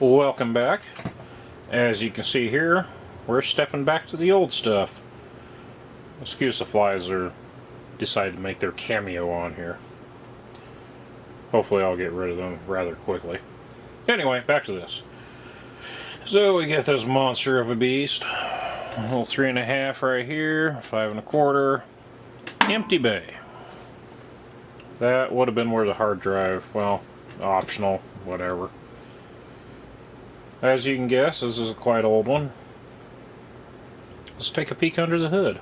Welcome back. As you can see here, we're stepping back to the old stuff. Excuse the flies are decided to make their cameo on here. Hopefully I'll get rid of them rather quickly. Anyway, back to this. So we get this monster of a beast. A little 3.5 right here, 5 1/4. Empty bay. That would have been where the hard drive, well, optional, whatever. As you can guess, this is a quite old one. Let's take a peek under the hood.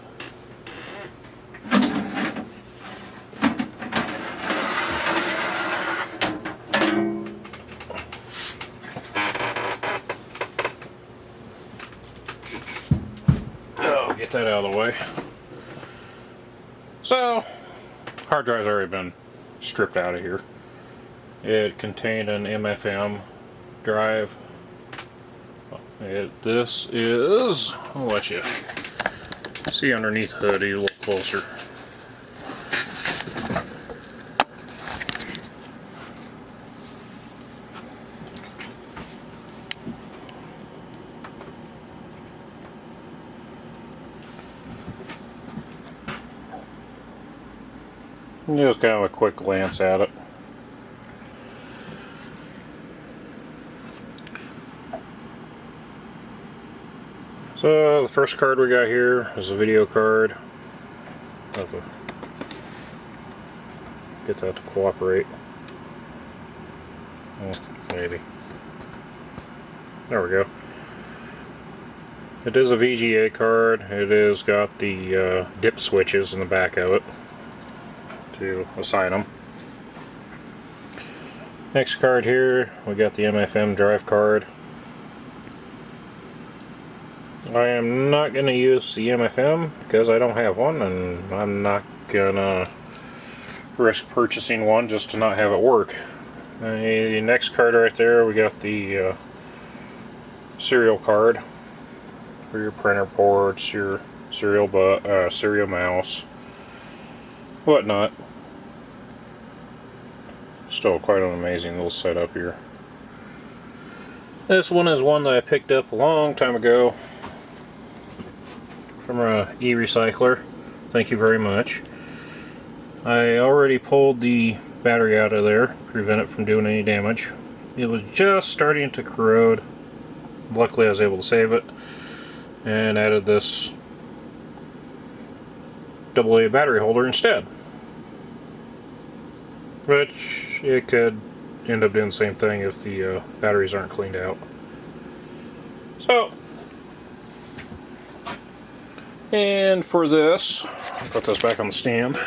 Oh, get that out of the way. So, hard drive's already been stripped out of here. It contained an MFM drive. This is, I'll let you see underneath the hood a little closer. Just kind of a quick glance at it. So the first card we got here is a video card. Get that to cooperate. Maybe. There we go. It is a VGA card. It has got the dip switches in the back of it to assign them. Next card here, we got the MFM drive card. I am not going to use the MFM because I don't have one, and I'm not going to risk purchasing one just to not have it work. The next card right there, we got the serial card for your printer ports, your serial mouse, whatnot. Still quite an amazing little setup here. This one is one that I picked up a long time ago from a e-recycler. Thank you very much. I already pulled the battery out of there, prevent it from doing any damage. It was just starting to corrode. Luckily I was able to save it and added this AA battery holder instead. Which it could end up doing the same thing if the batteries aren't cleaned out. So, and for this, I'll put this back on the stand.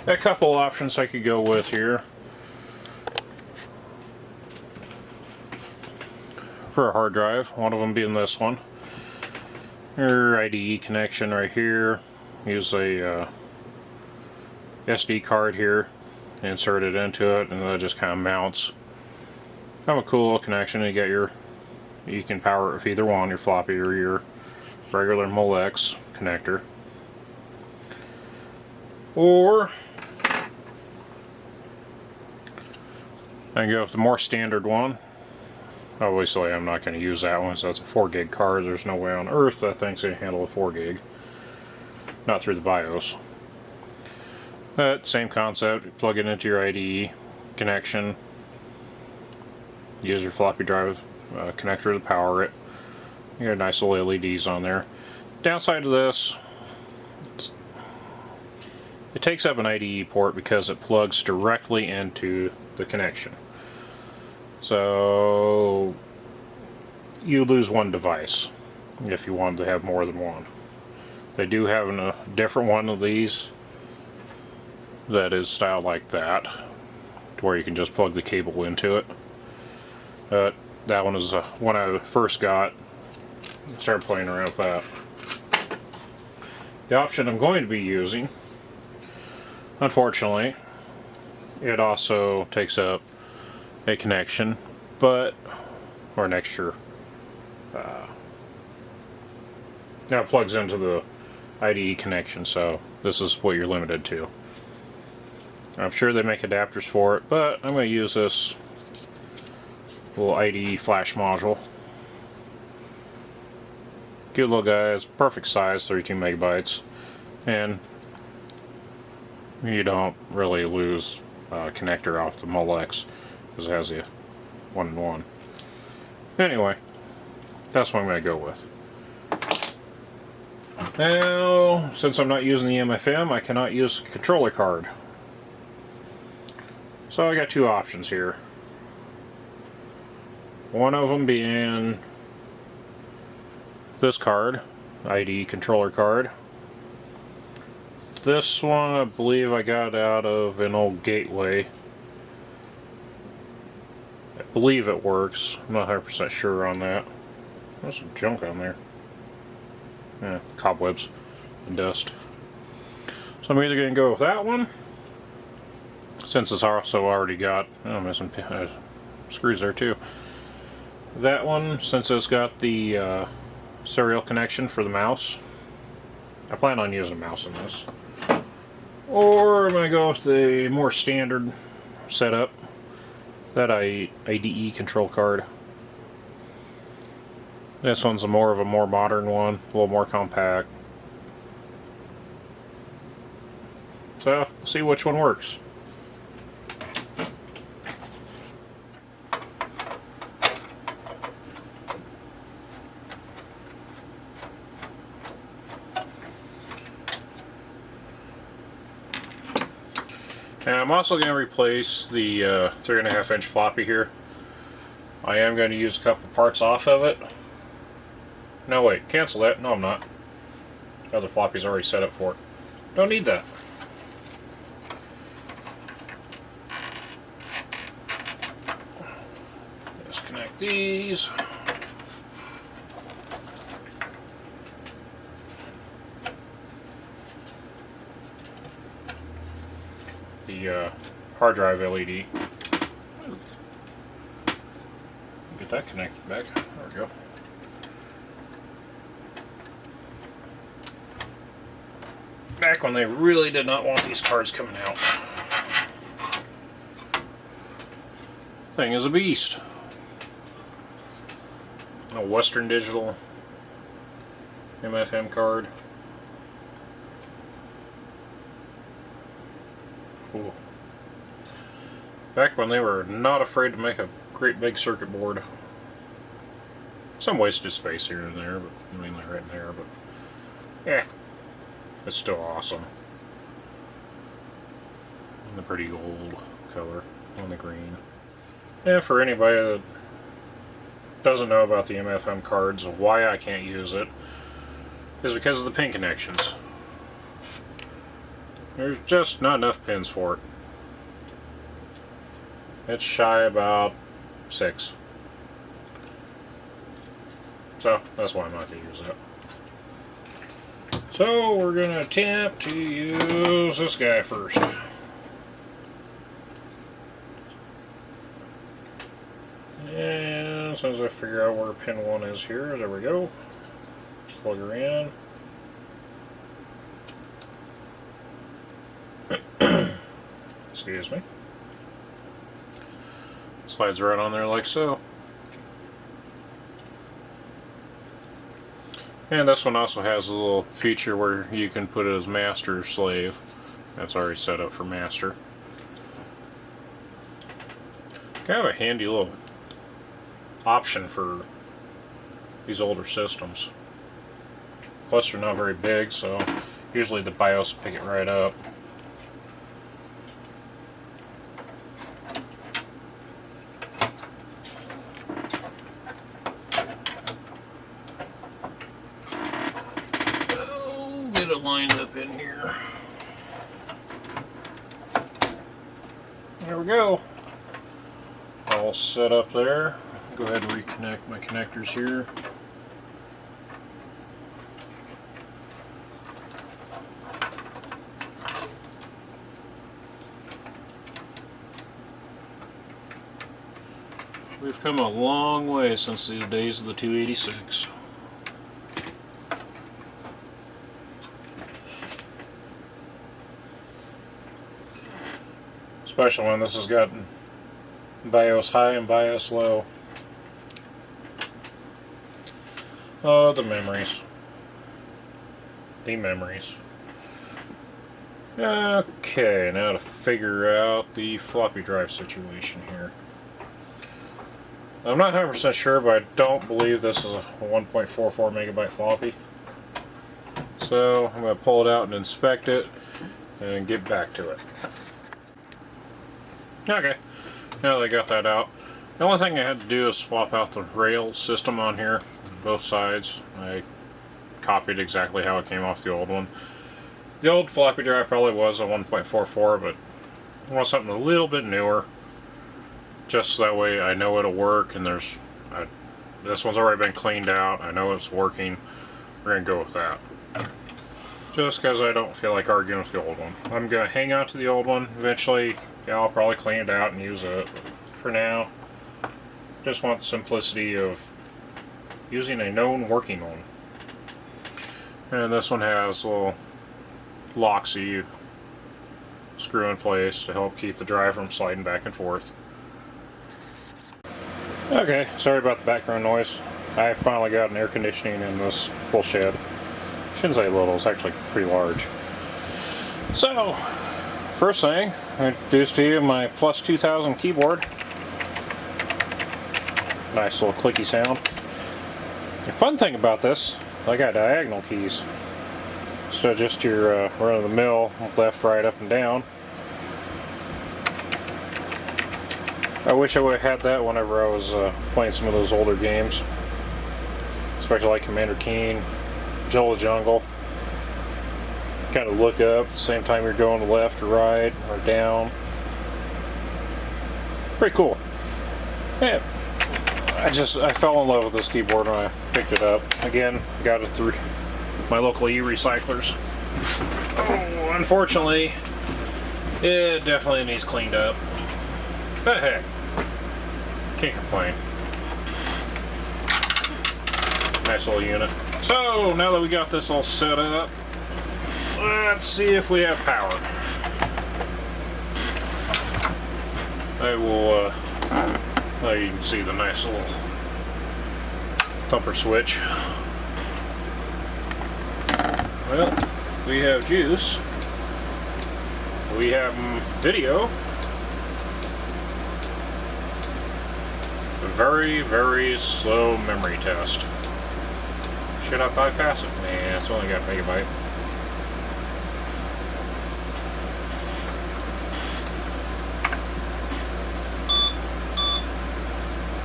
A couple options I could go with here for a hard drive, one of them being this one. Your IDE connection right here. Use a SD card here, insert it into it, and that just kind of mounts. Kind of a cool little connection. You can power it with either one, your floppy or your regular Molex connector. Or I can go with the more standard one. Obviously I'm not going to use that one, so that's a 4 gig card. There's no way on earth that thing's going to handle a 4 gig. Not through the BIOS. But same concept, plug it into your IDE connection. Use your floppy drive connector to power it. You got nice little LEDs on there. Downside of this, it takes up an IDE port because it plugs directly into the connection. So you lose one device if you wanted to have more than one. They do have a different one of these that is styled like that, to where you can just plug the cable into it. That one is when I first got, started playing around with that. The option I'm going to be using, unfortunately, it also takes up a connection, or an extra Now it plugs into the IDE connection, so this is what you're limited to. I'm sure they make adapters for it, but I'm going to use this little IDE flash module. Good little guy, it's perfect size, 32 megabytes, and you don't really lose connector off the Molex because it has the 1-in-1. Anyway, that's what I'm going to go with. Now, since I'm not using the MFM, I cannot use a controller card. So I got two options here. One of them being this card, IDE controller card. This one I believe I got out of an old Gateway. I believe it works. I'm not 100% sure on that. There's some junk on there. Yeah, cobwebs and dust. So I'm either going to go with that one, since it's also already got, oh, I'm missing screws there too. That one, since it's got the serial connection for the mouse. I plan on using a mouse in this. Or I'm going to go with the more standard setup, that IDE control card. This one's a more modern one, a little more compact. So, see which one works. And I'm also going to replace the 3.5-inch floppy here. I am going to use a couple parts off of it. No, wait, cancel that. No, I'm not. The other floppy's already set up for it. Don't need that. Disconnect these. The hard drive LED. Get that connected back. There we go. Back when they really did not want these cards coming out. Thing is a beast. A Western Digital MFM card. Cool. Back when they were not afraid to make a great big circuit board. Some wasted space here and there, but mainly right in there, but yeah. It's still awesome. And the pretty gold color on the green. Yeah, for anybody that doesn't know about the MFM cards, why I can't use it is because of the pin connections. There's just not enough pins for it. It's shy about 6. So that's why I'm not going to use that. So we're going to attempt to use this guy first. And as soon as I figure out where pin 1 is here, there we go. Plug her in. Excuse me. Slides right on there like so. And this one also has a little feature where you can put it as master or slave. That's already set up for master. Kind of a handy little option for these older systems. Plus they're not very big, so usually the BIOS will pick it right up. Get it lined up in here. There we go. All set up there. Go ahead and reconnect my connectors here. We've come a long way since the days of the 286. especially when this has got BIOS high and BIOS low. Oh, the memories. The memories. Okay, now to figure out the floppy drive situation here. I'm not 100% sure, but I don't believe this is a 1.44 megabyte floppy. So I'm going to pull it out and inspect it and get back to it. Okay, now that I got that out, the only thing I had to do is swap out the rail system on here, both sides. I copied exactly how it came off the old one. The old floppy drive probably was a 1.44, but I want something a little bit newer. Just so that way I know it'll work, and this one's already been cleaned out. I know it's working. We're going to go with that. Just because I don't feel like arguing with the old one. I'm going to hang on to the old one. Eventually, yeah, I'll probably clean it out and use it. For now, just want the simplicity of using a known working one. And this one has a little locks you screw in place to help keep the drive from sliding back and forth. Okay, sorry about the background noise. I finally got an air conditioning in this whole shed. Shouldn't say little, it's actually pretty large. So, first thing, I introduced to you my Plus 2000 keyboard. Nice little clicky sound. The fun thing about this, I got diagonal keys. So just your run-of-the-mill, left, right, up, and down. I wish I would have had that whenever I was playing some of those older games. Especially like Commander Keen, Jungle Jungle. Kind of look up at the same time you're going left or right or down. Pretty cool. Yeah, I fell in love with this keyboard when I picked it up. Again, got it through my local e-recyclers. Oh, unfortunately, it definitely needs cleaned up. But heck, can't complain. Nice little unit. So, now that we got this all set up, let's see if we have power. I will, you can see the nice little thumper switch. Well, we have juice. We have video. A very, very slow memory test. Should I bypass it? Nah, it's only got a megabyte.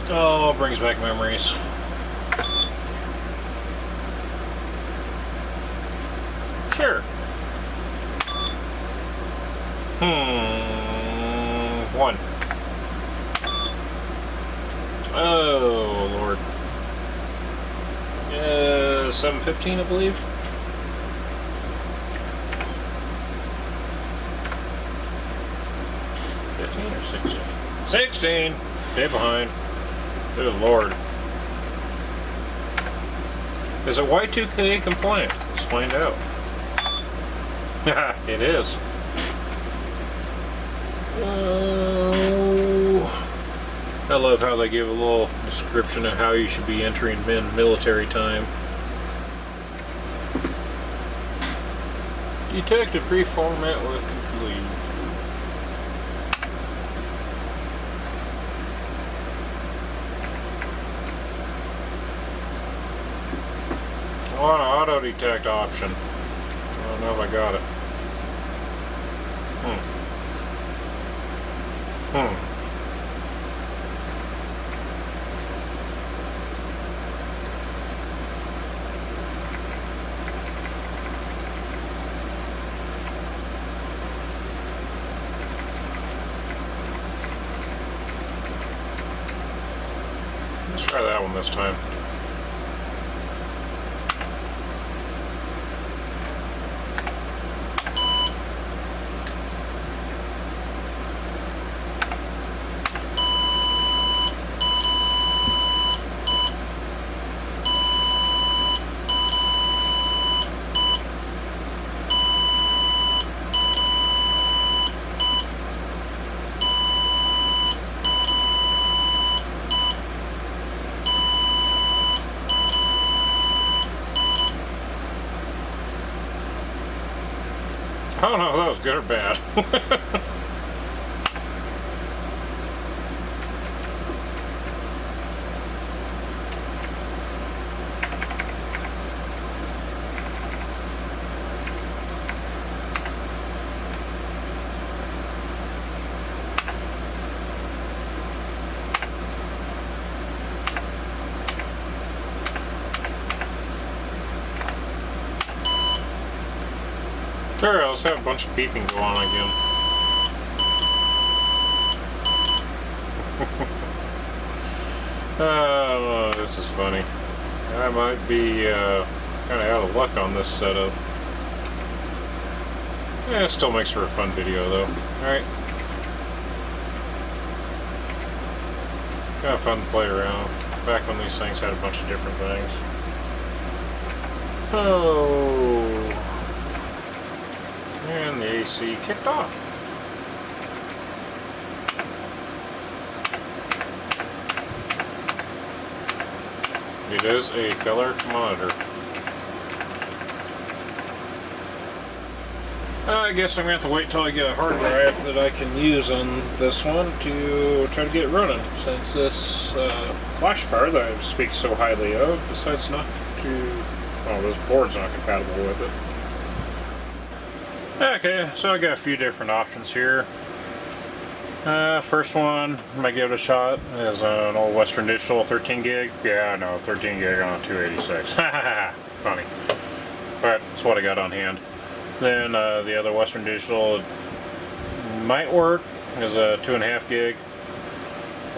Oh, brings back memories. Sure. One. Oh, Lord. 715, I believe. 15 or 16? 16! Stay behind. Good Lord. Is it Y2K compliant? Let's find out. It is. I love how they give a little description of how you should be entering military time. Detected pre-format with leave. On auto detect option. I don't know if I got it. Let's try that one this time. I don't know if that was good or bad. Alright, let's have a bunch of beeping go on again. Oh, this is funny. I might be kind of out of luck on this setup. Yeah, it still makes for a fun video though. Alright. Kind of fun to play around. Back when these things had a bunch of different things. Oh. And the AC kicked off. It is a color monitor. I guess I'm going to have to wait till I get a hard drive that I can use on this one to try to get it running, since this flash card that I speak so highly of decides not to... well, this board's not compatible with it. Okay, so I got a few different options here. First one, I might give it a shot, is an old Western Digital 13 gig. Yeah, no, 13 gig on a 286. Funny. But that's what I got on hand. Then the other Western Digital might work, is a 2.5 gig.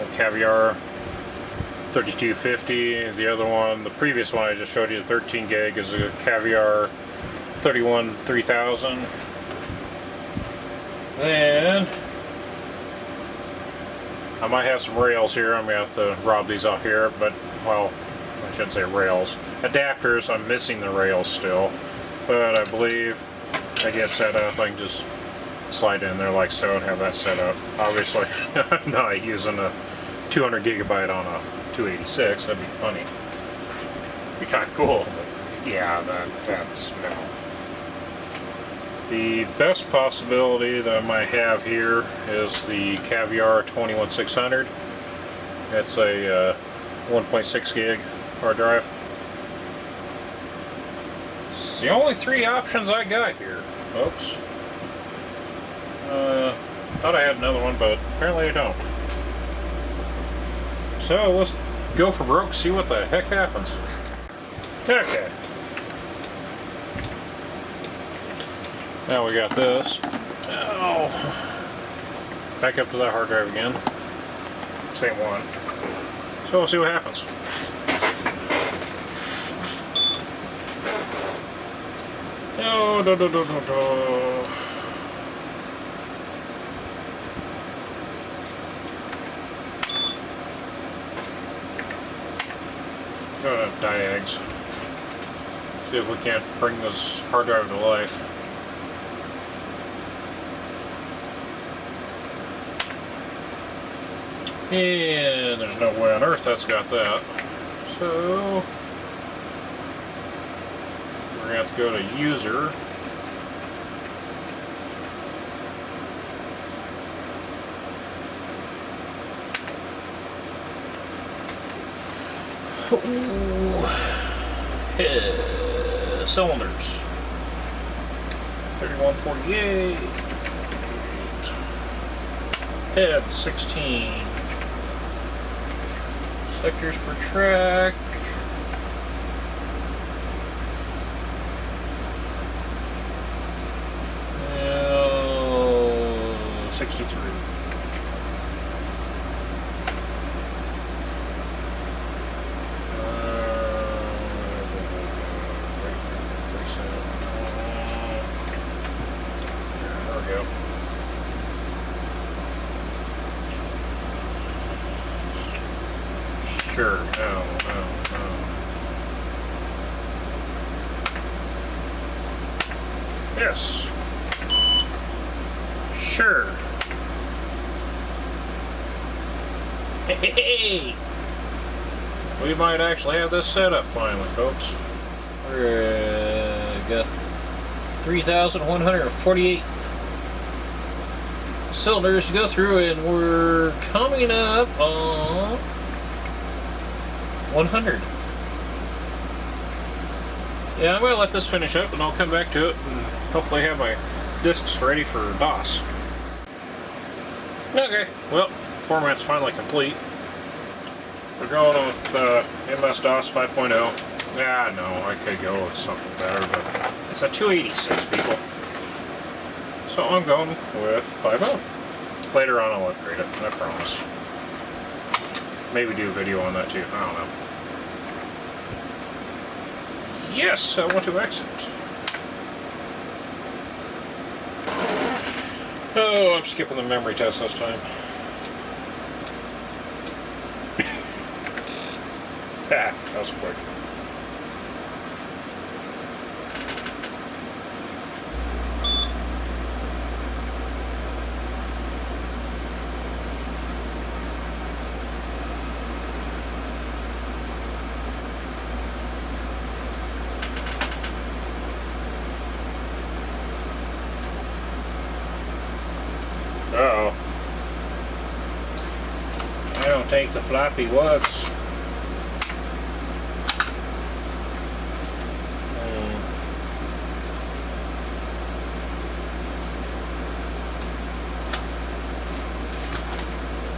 A Caviar 3250. The other one, the previous one I just showed you, the 13 gig, is a Caviar 31 3000. Then I might have some rails here. I'm going to have to rob these off here, but, well, I shouldn't say rails. Adapters, I'm missing the rails still, but I believe I get set up. I can just slide in there like so and have that set up. Obviously, I'm not using a 200 gigabyte on a 286. That'd be funny. Be kind of cool, but yeah, that's no. The best possibility that I might have here is the Caviar 21600. It's a 1.6 gig hard drive. It's the only three options I got here, folks. Thought I had another one, but apparently I don't. So let's go for broke, see what the heck happens. Okay. Now we got this. Oh. Back up to that hard drive again. Same one. So we'll see what happens. Oh, do. Go to diags. See if we can't bring this hard drive to life. And there's no way on earth that's got that. So we're going to have to go to user. Ooh. Cylinders. 3148. Head 16. Sectors per track. 63. There we go. Sure, no. Yes. Sure. Hey! We might actually have this set up finally, folks. We're got 3,148 cylinders to go through, and we're coming up on 100. Yeah, I'm going to let this finish up and I'll come back to it and hopefully have my discs ready for DOS. Okay, well, format's finally complete. We're going with MS-DOS 5.0. Yeah, no, I could go with something better, but it's a 286, people. So I'm going with 5.0. Later on I'll upgrade it, I promise. Maybe do a video on that too, I don't know. Yes, I want to exit. Oh, I'm skipping the memory test this time. Ah, that was quick. Uh-oh. I don't take the floppy wugs.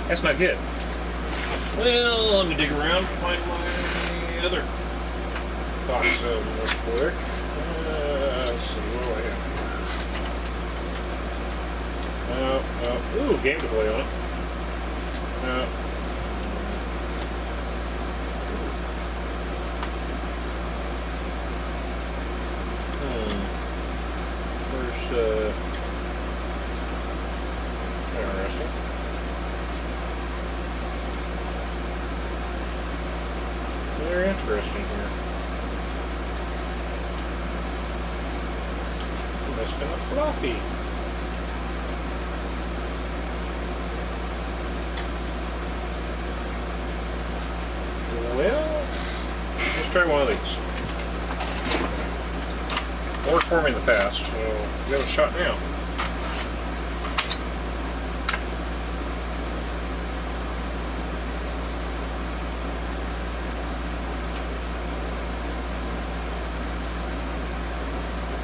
That's not good. Well, let me dig around, find my other box real quick. Let's see, what do I have? Ooh, game to play on it. Where's, interesting. Very interesting here. Missing a floppy. Well, let's try one of these. Worked for me in the past, so give it a shot now.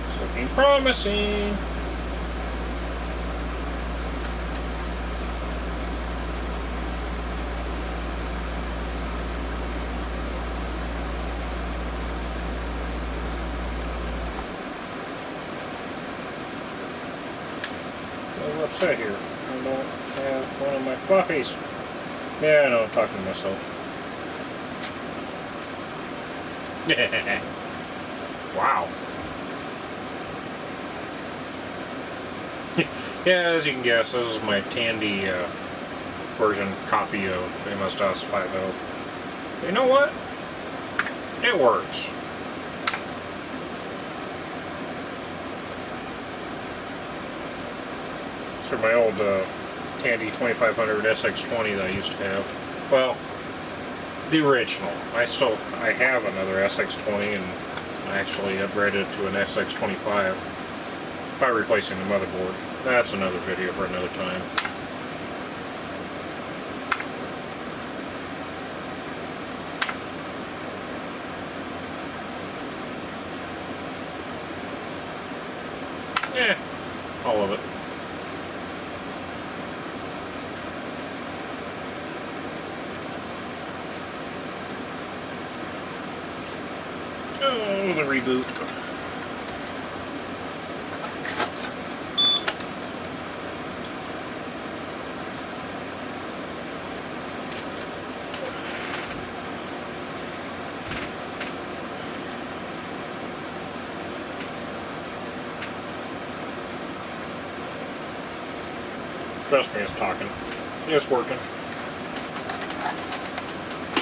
It's looking promising. I'm upset here. I don't have one of my floppies. Yeah, I know, I'm talking to myself. Wow. Yeah, as you can guess, this is my Tandy version copy of MS-DOS 5.0. You know what? It works. So my old Tandy 2500 SX20 that I used to have. Well, the original. I have another SX20, and I actually upgraded to an SX25 by replacing the motherboard. That's another video for another time. All of it. Oh, the reboot. Trust me, it's talking. It's working.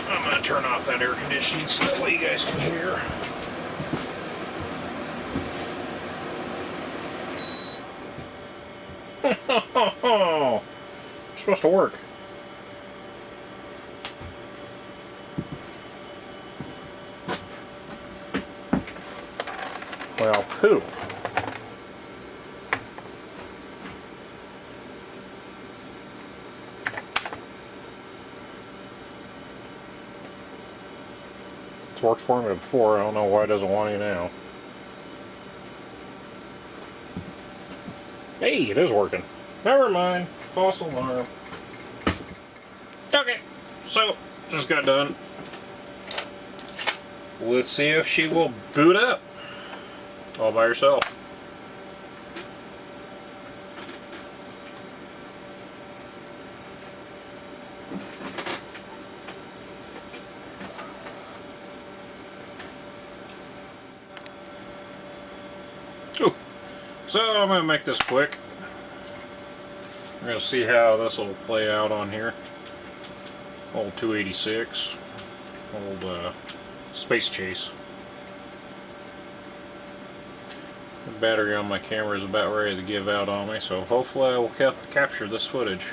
I'm gonna turn off that air conditioning so that way you guys can hear. It's supposed to work. Well, pooh. worked for me before. I don't know why it doesn't want to now. Hey, it is working. Never mind. False alarm. Okay, so just got done. Let's see if she will boot up all by herself. Ooh. So I'm going to make this quick. We're going to see how this will play out on here. Old 286. Old Space Chase. The battery on my camera is about ready to give out on me, so hopefully I will capture this footage.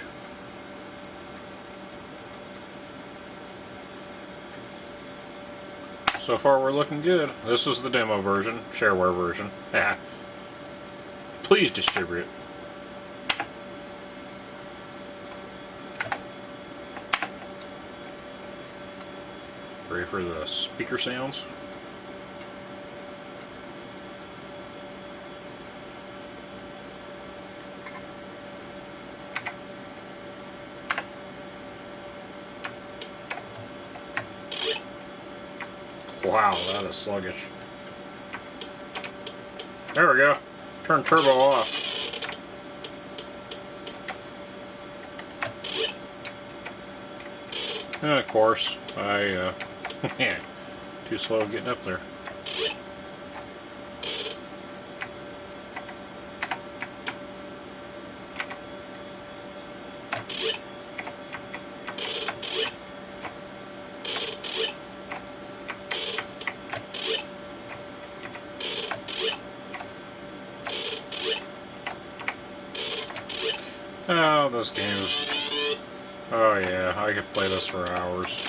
So far we're looking good. This is the demo version, shareware version. Please distribute. Ready for the speaker sounds? Wow, that is sluggish. There we go. Turn turbo off. And of course, I too slow getting up there. Oh, this game is... Oh yeah, I could play this for hours.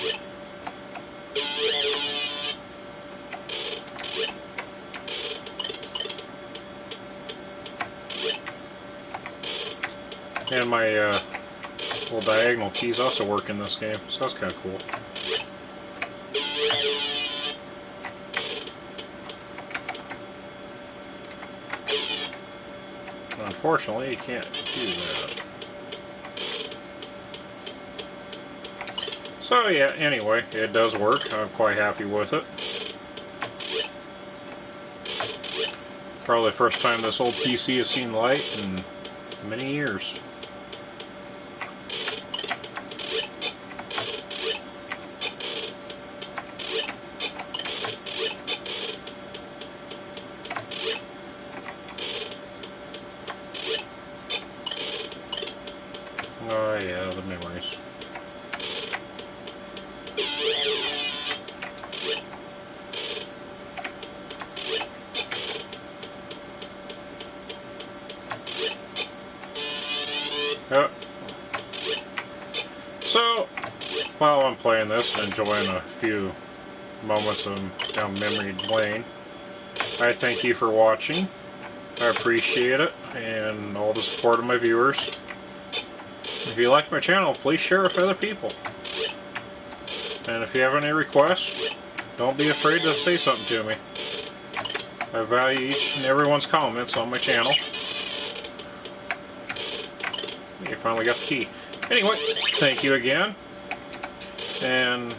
And my little diagonal keys also work in this game, so that's kind of cool. Unfortunately, you can't do that. So yeah, anyway, it does work. I'm quite happy with it. Probably the first time this old PC has seen light in many years. Oh yeah, the memories. Yep. So, while I'm playing this and enjoying a few moments of down memory lane, I thank you for watching. I appreciate it, and all the support of my viewers. If you like my channel, please share it with other people. And if you have any requests, don't be afraid to say something to me. I value each and everyone's comments on my channel. You finally got the key. Anyway, thank you again. And,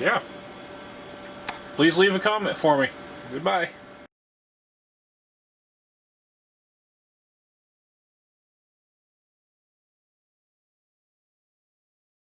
yeah. Please leave a comment for me. Goodbye.